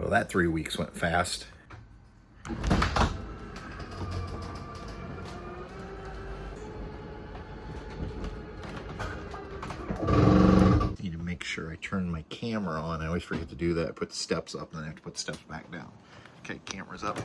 Well, that 3 weeks went fast. Need to make sure I turn my camera on. I always forget to do that. I put the steps up and then I have to put the steps back down. Okay, camera's up.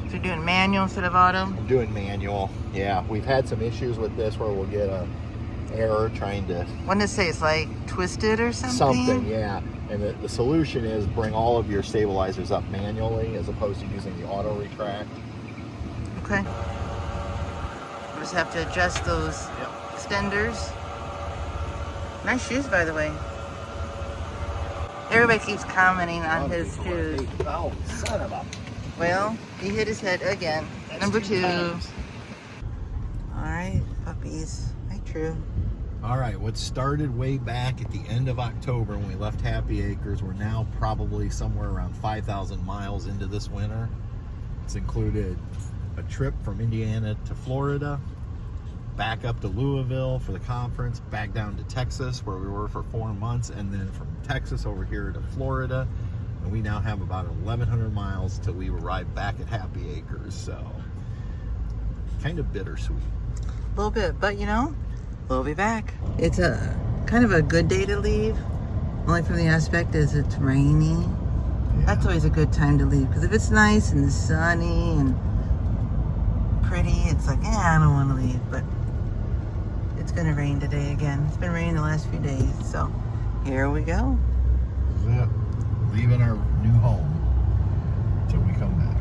So you're doing manual instead of auto? I'm doing manual. Yeah, we've had some issues with this where we'll get a error trying to... What did it say? It's like twisted or something? Something, yeah. And the solution is bring all of your stabilizers up manually as opposed to using the auto retract. Okay. We'll just have to adjust those extenders. Nice shoes, by the way. Everybody keeps commenting on his shoes. Oh, son of a... Well, he hit his head again. That's Number 2. times. All right, puppies. Hi, True. All right, what started way back at the end of October when we left Happy Acres, we're now probably somewhere around 5,000 miles into this winter. It's included a trip from Indiana to Florida, back up to Louisville for the conference, back down to Texas where we were for 4 months, and then from Texas over here to Florida. And we now have about 1,100 miles till we arrive back at Happy Acres, so kind of bittersweet. A little bit, but you know, we'll be back. It's a kind of a good day to leave, only from the aspect is it's rainy. Yeah. That's always a good time to leave, because if it's nice and sunny and pretty, it's like, I don't want to leave, but it's gonna rain today again. It's been raining the last few days, so here we go. Yeah. Leaving our new home till we come back.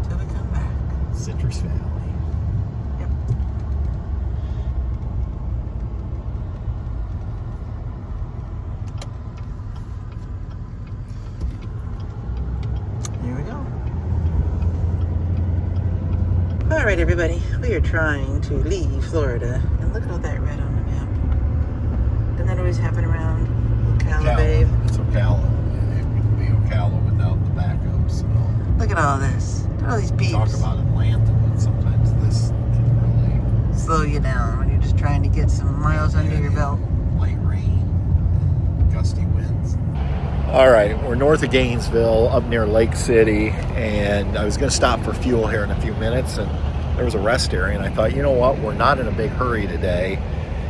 Till we come back. Citrus Valley. Yep. Here we go. All right, everybody. We are trying to leave Florida. And look at all that red on the map. Doesn't that always happen around Ocala, babe? It's Ocala. It wouldn't be Ocala without the backups. So. Look at all this. Look at all these peeps. Talk about Atlanta, but sometimes this can really slow you down when you're just trying to get some miles under your belt. Light rain, gusty winds. All right, we're north of Gainesville, up near Lake City, and I was going to stop for fuel here in a few minutes, and there was a rest area, and I thought, you know what, we're not in a big hurry today.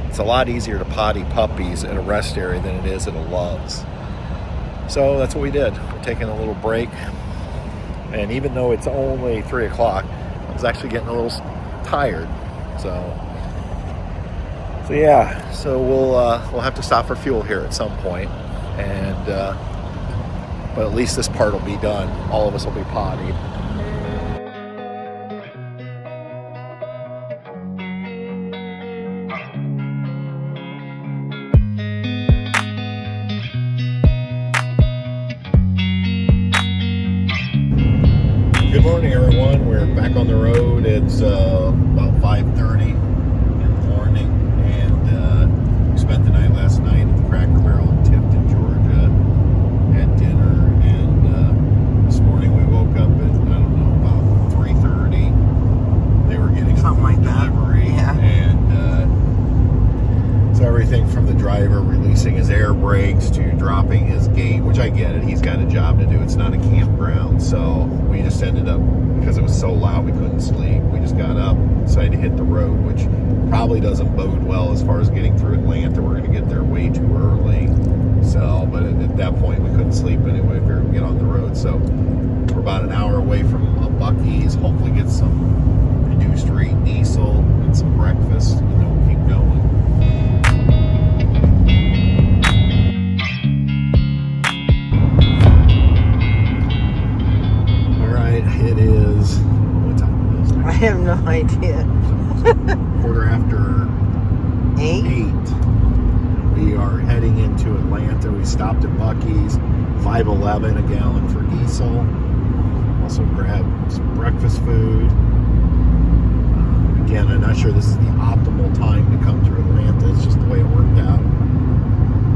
It's a lot easier to potty puppies at a rest area than it is at a Love's. So that's what we did. We're taking a little break, and even though it's only 3 o'clock, I was actually getting a little tired. So yeah, so we'll have to stop for fuel here at some point, and but at least this part will be done. All of us will be pottied. Good morning, everyone. We're back on the road. It's about 5:30 in the morning, and we spent the night last night at the Cracker Barrel in Tifton, Georgia, at dinner. And this morning we woke up at, I don't know, about 3:30. They were getting something like that. Delivery, yeah. And so everything from the driver releasing his air brakes to dropping his gate, which I get it. He's got a job to do. It's not a campground, so we just ended up, because it was so loud we couldn't sleep, we just got up, decided to hit the road, which probably doesn't bode well as far as getting through Atlanta. We're going to get there way too early. So, but at that point we couldn't sleep anyway. We were going to get on the road. So we're about an hour away from a Buc-ee's, hopefully get some reduced rate diesel and some breakfast, and then we'll keep going. It is, what time it is? I have no idea. 8:15. We are heading into Atlanta. We stopped at Buc-ee's, $5.11 a gallon for diesel. Also grabbed some breakfast food. Again, I'm not sure this is the optimal time to come through Atlanta. It's just the way it worked out.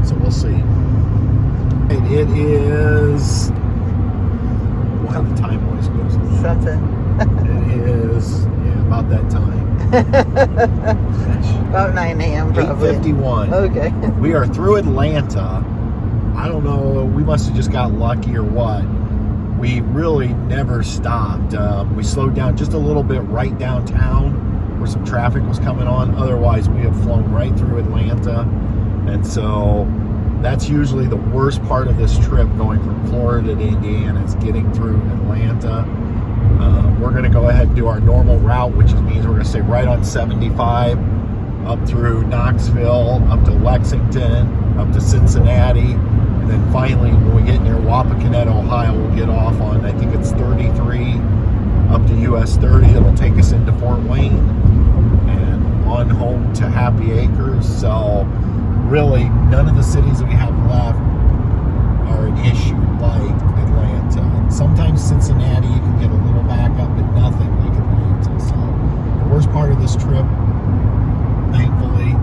So we'll see. It is... Why the time always goes away. Something. It is, about that time. About 9 a.m. probably. 8:51. Okay. We are through Atlanta. I don't know, we must have just got lucky or what. We really never stopped. We slowed down just a little bit right downtown where some traffic was coming on. Otherwise, we have flown right through Atlanta. And so that's usually the worst part of this trip, going from Florida to Indiana, is getting through Atlanta. We're going to go ahead and do our normal route, which means we're going to stay right on 75 up through Knoxville, up to Lexington, up to Cincinnati, and then finally when we get near Wapakoneta, Ohio, we'll get off on, I think it's 33 up to US 30. That'll take us into Fort Wayne and on home to Happy Acres. So really none of the cities that we have left are an issue like Atlanta. Sometimes Cincinnati, you can get a little back up, but nothing like Atlanta. So the worst part of this trip, thankfully,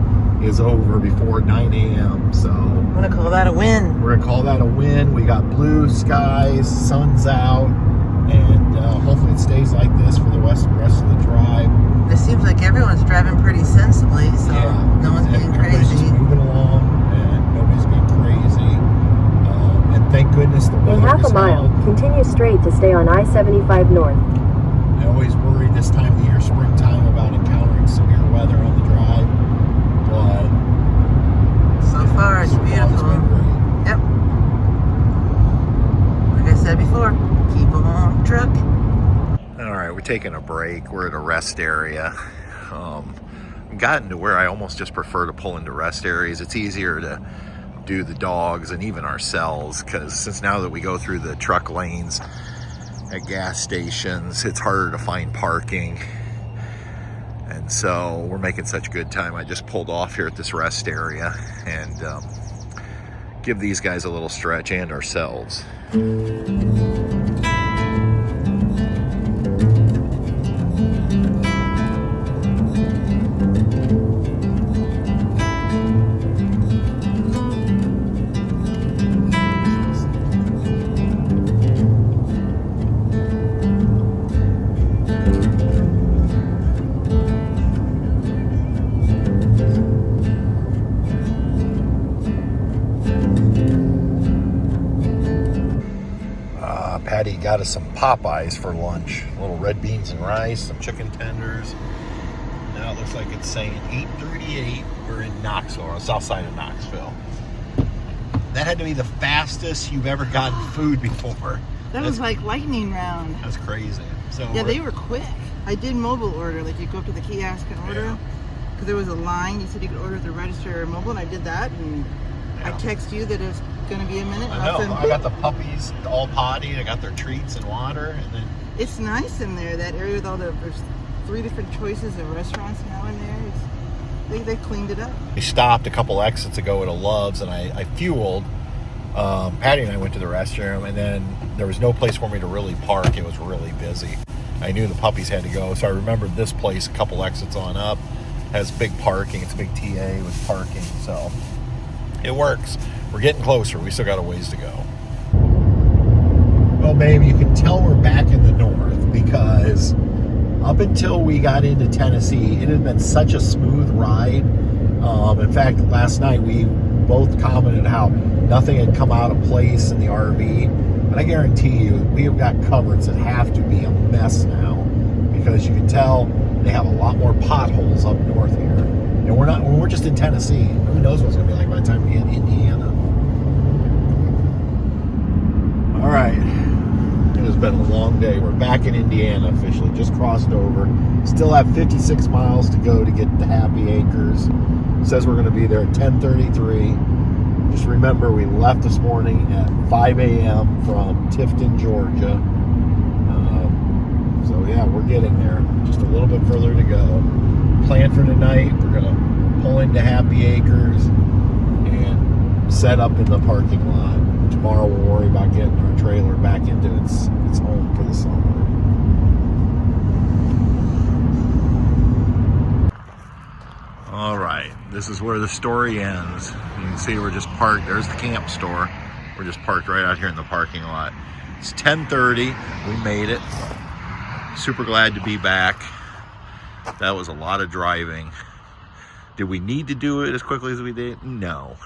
is over before 9 a.m. So I'm going to call that a win. We're going to call that a win. We got blue skies, sun's out, and hopefully it stays like this for the rest of the drive. It seems like everyone's driving pretty sensibly, so no one's being everybody's crazy. just moving along, and nobody's being crazy. And thank goodness the weather In half has a mile, held. continue straight to stay on I-75 North. I always worry this time of the year, springtime, about encountering severe weather on the drive, but So far, it's so far beautiful. it's been great. Yep. Like I said before, keep on trucking. All right, we're taking a break. We're at a rest area. I've gotten to where I almost just prefer to pull into rest areas. It's easier to do the dogs and even ourselves, because since now that we go through the truck lanes at gas stations, it's harder to find parking. And so we're making such good time. I just pulled off here at this rest area and give these guys a little stretch and ourselves. Patty got us some Popeyes for lunch. Little red beans and rice, some chicken tenders. Now it looks like it's saying 8:38. We're in Knoxville, on the south side of Knoxville. That had to be the fastest you've ever gotten food before. That was like lightning round. That's crazy. So Yeah, they were quick. I did mobile order, like you go up to the kiosk and order. Because there was a line, you said you could order at the register or mobile, and I did that, and I text you that it's going to be a minute. I know. I got the puppies all potty. I got their treats and water, and then It's nice in there, that area with all the, there's 3 different choices of restaurants now in there. They cleaned it up. we stopped a couple exits ago at a Love's, and I fueled. Patty and I went to the restroom, and then there was no place for me to really park. It was really busy. I knew the puppies had to go, so I remembered this place a couple exits on up has big parking. It's a big TA with parking, so it works. We're getting closer. We still got a ways to go. Well, babe, you can tell we're back in the north, because up until we got into Tennessee, it had been such a smooth ride. In fact, last night we both commented how nothing had come out of place in the RV. But I guarantee you, we have got cupboards that have to be a mess now, because you can tell they have a lot more potholes up north here. And we're just in Tennessee. Who knows what it's going to be like by the time we get in Indiana. All right. It has been a long day. We're back in Indiana officially. Just crossed over. Still have 56 miles to go to get to Happy Acres. It says we're going to be there at 10:33. Just remember, we left this morning at 5 a.m. from Tifton, Georgia. So yeah, we're getting there. Just a little bit further to go. Plan for tonight, we're going to pull into Happy Acres and set up in the parking lot. Tomorrow we'll worry about getting our trailer back into its home for the summer. All right, this is where the story ends. You can see we're just parked. There's the camp store. We're just parked right out here in the parking lot. It's 10:30. We made it. Super glad to be back. That was a lot of driving. Did we need to do it as quickly as we did? No.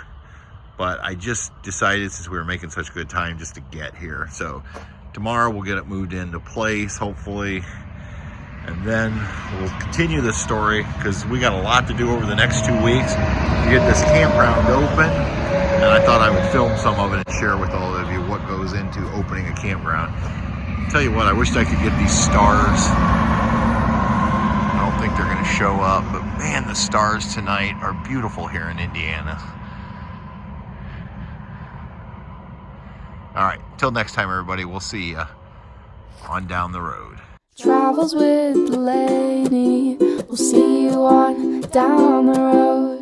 But I just decided, since we were making such good time, just to get here. So tomorrow we'll get it moved into place, hopefully. And then we'll continue this story, because we got a lot to do over the next 2 weeks to get this campground open. And I thought I would film some of it and share with all of you what goes into opening a campground. I'll tell you what, I wished I could get these stars. I don't think they're going to show up, but man, the stars tonight are beautiful here in Indiana. All right, till next time, everybody, we'll see you on down the road. Travels with Delaney. We'll see you on down the road.